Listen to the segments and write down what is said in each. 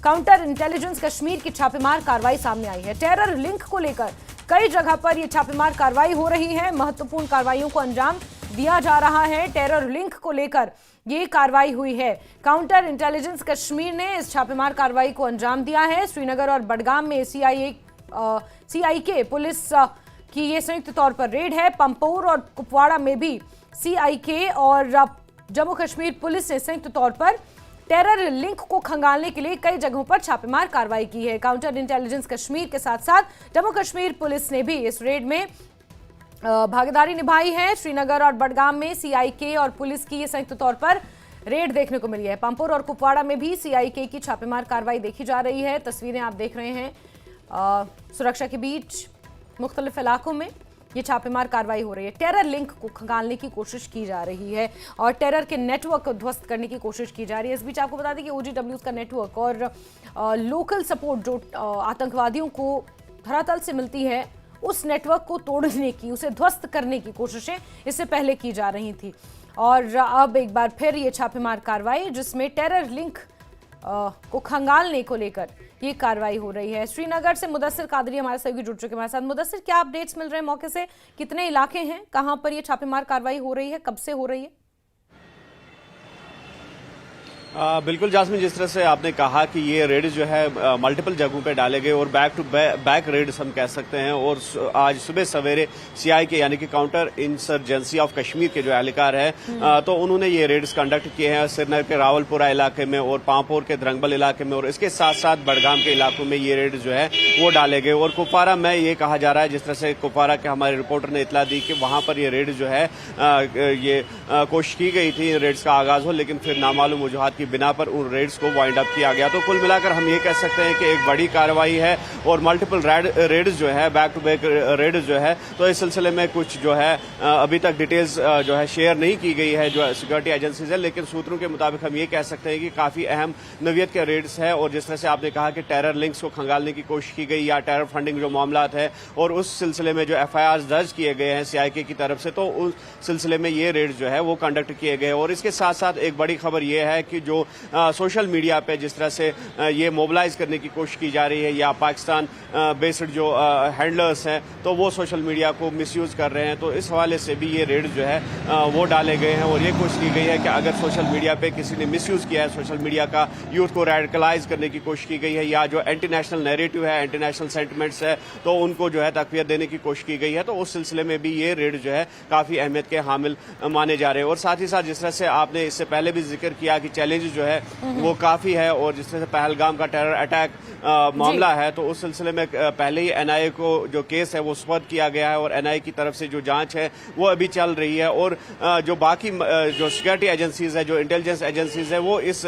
Counter intelligence Kashmir की छापेमार कार्रवाई सामने आई है। टेरर लिंक को लेकर कई जगह पर यह छापेमार कार्रवाई हो रही है। महत्वपूर्ण कार्रवाइयों को अंजाम दिया जा रहा है। टेरर लिंक को लेकर ये कार्रवाई हुई है। काउंटर इंटेलिजेंस कश्मीर ने इस छापेमार कार्रवाई को अंजाम दिया है। श्रीनगर और बडगाम में सीआईके पुलिस की ये संयुक्त तौर पर रेड है। पंपोर और कुपवाड़ा में भी सीआईके और जम्मू कश्मीर पुलिस ने संयुक्त तौर पर टेरर लिंक को खंगालने के लिए कई जगहों पर छापेमार कार्रवाई की है। काउंटर इंटेलिजेंस कश्मीर के साथ साथ जम्मू कश्मीर पुलिस ने भी इस रेड में भागीदारी निभाई है। श्रीनगर और बडगाम में सीआईके और पुलिस की ये संयुक्त तौर पर रेड देखने को मिली है। पंपोर और कुपवाड़ा में भी सीआईके की छापेमार कार्रवाई देखी जा रही है। तस्वीरें आप देख रहे हैं। सुरक्षा के बीच मुख्तलिफ इलाकों में ये छापेमार कार्रवाई हो रही है। टेरर लिंक को खंगालने की कोशिश की जा रही है और टेरर के नेटवर्क को ध्वस्त करने की कोशिश की जा रही है। इस बीच आपको बता दें कि OGWs का नेटवर्क और लोकल सपोर्ट जो आतंकवादियों को धरातल से मिलती है, उस नेटवर्क को तोड़ने की, उसे ध्वस्त करने की कोशिशें इससे पहले की जा रही थी। और अब एक बार फिर ये छापेमार कार्रवाई जिसमें टेरर लिंक को खंगालने को लेकर ये कार्रवाई हो रही है। श्रीनगर से मुदस्सिर कादरी हमारे सहयोगी जुड़ चुके हैं हमारे साथ। मुदस्सिर, क्या अपडेट्स मिल रहे हैं मौके से? कितने इलाके हैं, कहां पर ये छापेमार कार्रवाई हो रही है, कब से हो रही है? बिल्कुल जास्मिन, जिस तरह से आपने कहा कि ये रेड जो है मल्टीपल जगहों पे डाले गए और बैक टू बैक रेड्स हम कह सकते हैं। और आज सुबह सवेरे सीआईके यानी कि काउंटर इंसर्जेंसी ऑफ कश्मीर के जो एहलकार है तो उन्होंने ये रेड्स कंडक्ट किए हैं श्रीनगर के रावलपुरा इलाके में और पांपोर के द्रंगबल इलाके में, और इसके साथ साथ बडगाम के इलाकों में ये रेड जो है वो डाले गए। और कुपवाड़ा में ये कहा जा रहा है, जिस तरह से कुपवाड़ा के हमारे रिपोर्टर ने इतला दी कि वहां पर ये रेड जो है ये कोशिश की गई थी रेड्स का आगाज हो, लेकिन फिर नामालूम वजूहात की बिना पर उन रेड्स को वाइंड अप किया गया। तो कुल मिलाकर हम ये कह सकते हैं कि एक बड़ी कार्रवाई है और मल्टीपल रेड्स जो है, बैक टू बैक रेड्स जो है, तो इस सिलसिले में कुछ जो है अभी तक डिटेल्स जो है शेयर नहीं की गई है जो सिक्योरिटी एजेंसीज है, लेकिन सूत्रों के मुताबिक हम ये कह सकते हैं कि काफी अहम नौयत के रेड्स है। और जिस तरह से आपने कहा कि टेरर लिंक्स को खंगालने की कोशिश की गई या टेरर फंडिंग जो मामला है, और उस सिलसिले में जो FIR दर्ज किए गए हैं सीआईके की तरफ से, तो उस सिलसिले में ये रेड जो है वो कंडक्ट किए गए। और इसके साथ साथ एक बड़ी खबर ये है कि जो सोशल मीडिया पे जिस तरह से ये मोबिलाइज करने की कोशिश की जा रही है या पाकिस्तान बेस्ड जो हैंडलर्स हैं तो वो सोशल मीडिया को मिसयूज कर रहे हैं, तो इस हवाले से भी ये रेड जो है वो डाले गए हैं। और ये कोशिश की गई है कि अगर सोशल मीडिया पे किसी ने मिसयूज किया है, सोशल मीडिया का यूथ को रेडिकलाइज करने की कोशिश की गई है या जो एंटी नेशनल नैरेटिव है, एंटी नेशनल सेंटिमेंट्स है, तो उनको जो है तकवीत देने की कोशिश की गई है। तो उस सिलसिले में भी ये रेड जो है काफी अहमियत के हामिल माने जा रहे हैं। और साथ ही साथ जिस तरह से आपने इससे पहले भी जिक्र किया कि चैलेंज जो है वो काफी है, और जिस तरह से पहलगाम का टेरर अटैक मामला है, तो उस सिलसिले में पहले ही एनआईए को जो केस है वो सुपुर्द किया गया है और एनआईए की तरफ से जो जांच है वो अभी चल रही है। और जो बाकी जो सिक्योरिटी एजेंसीज है, जो इंटेलिजेंस एजेंसीज है, वो इस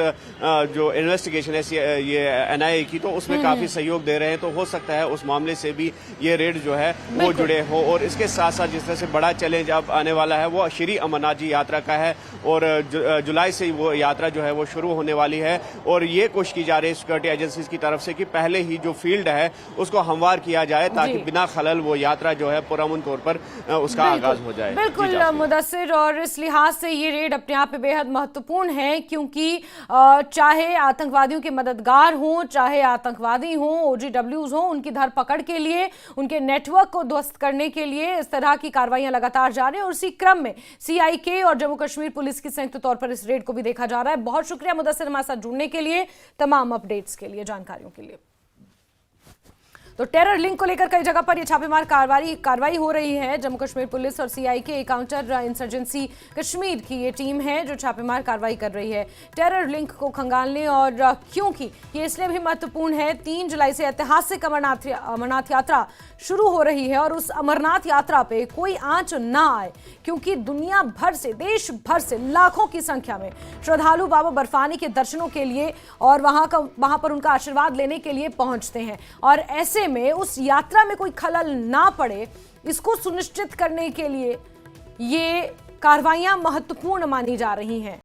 जो इन्वेस्टिगेशन है ये एनआईए की, तो उसमें काफी सहयोग दे रहे हैं। तो हो सकता है उस मामले से भी ये रेड जो है वो जुड़े हो। और इसके साथ साथ जिस तरह से बड़ा चैलेंज अब आने वाला है वो श्री अमरनाथ जी यात्रा का है, और जुलाई से वो यात्रा जो है वो शुरू होने वाली है। और ये कोशिश की जा रही है सिक्योरिटी एजेंसीज की तरफ से कि पहले ही जो फील्ड है उसको हमवार किया जाए ताकि बिना खलल वो यात्रा जो है पुरअमन तौर पर उसका आगाज हो जाए। बिल्कुल मुदस्सिर, और इस लिहाज से ये रेड अपने आप में बेहद महत्वपूर्ण है, क्योंकि चाहे आतंकवादियों के मददगार हों, चाहे आतंकवादी हों, OGWs हों, उनकी धरपकड़ के लिए, उनके नेटवर्क को ध्वस्त करने के लिए इस तरह की कार्रवाइयां लगातार जारी है। और इसी क्रम में सीआईके और जम्मू कश्मीर पुलिस की संयुक्त तौर पर इस रेड को भी देखा जा रहा है। बहुत शुक्रिया मुदस्सिर हमारे साथ जुड़ने के लिए, तमाम अपडेट्स के लिए, जानकारियों के लिए। तो टेरर लिंक को लेकर कई जगह पर यह छापेमार कार्रवाई हो रही है। जम्मू कश्मीर पुलिस और सीआईके काउंटर इंसर्जेंसी कश्मीर की ये टीम है जो छापेमार कार्रवाई कर रही है टेरर लिंक को खंगालने। और क्योंकि ये इसलिए भी महत्वपूर्ण है, 3 जुलाई से ऐतिहासिक अमरनाथ यात्रा शुरू हो रही है और उस अमरनाथ यात्रा पे कोई आंच ना आए, क्योंकि दुनिया भर से, देश भर से लाखों की संख्या में श्रद्धालु बाबा बर्फानी के दर्शनों के लिए और वहां पर उनका आशीर्वाद लेने के लिए पहुंचते हैं। और ऐसे में उस यात्रा में कोई खलल ना पड़े, इसको सुनिश्चित करने के लिए ये कार्रवाइयां महत्वपूर्ण मानी जा रही हैं।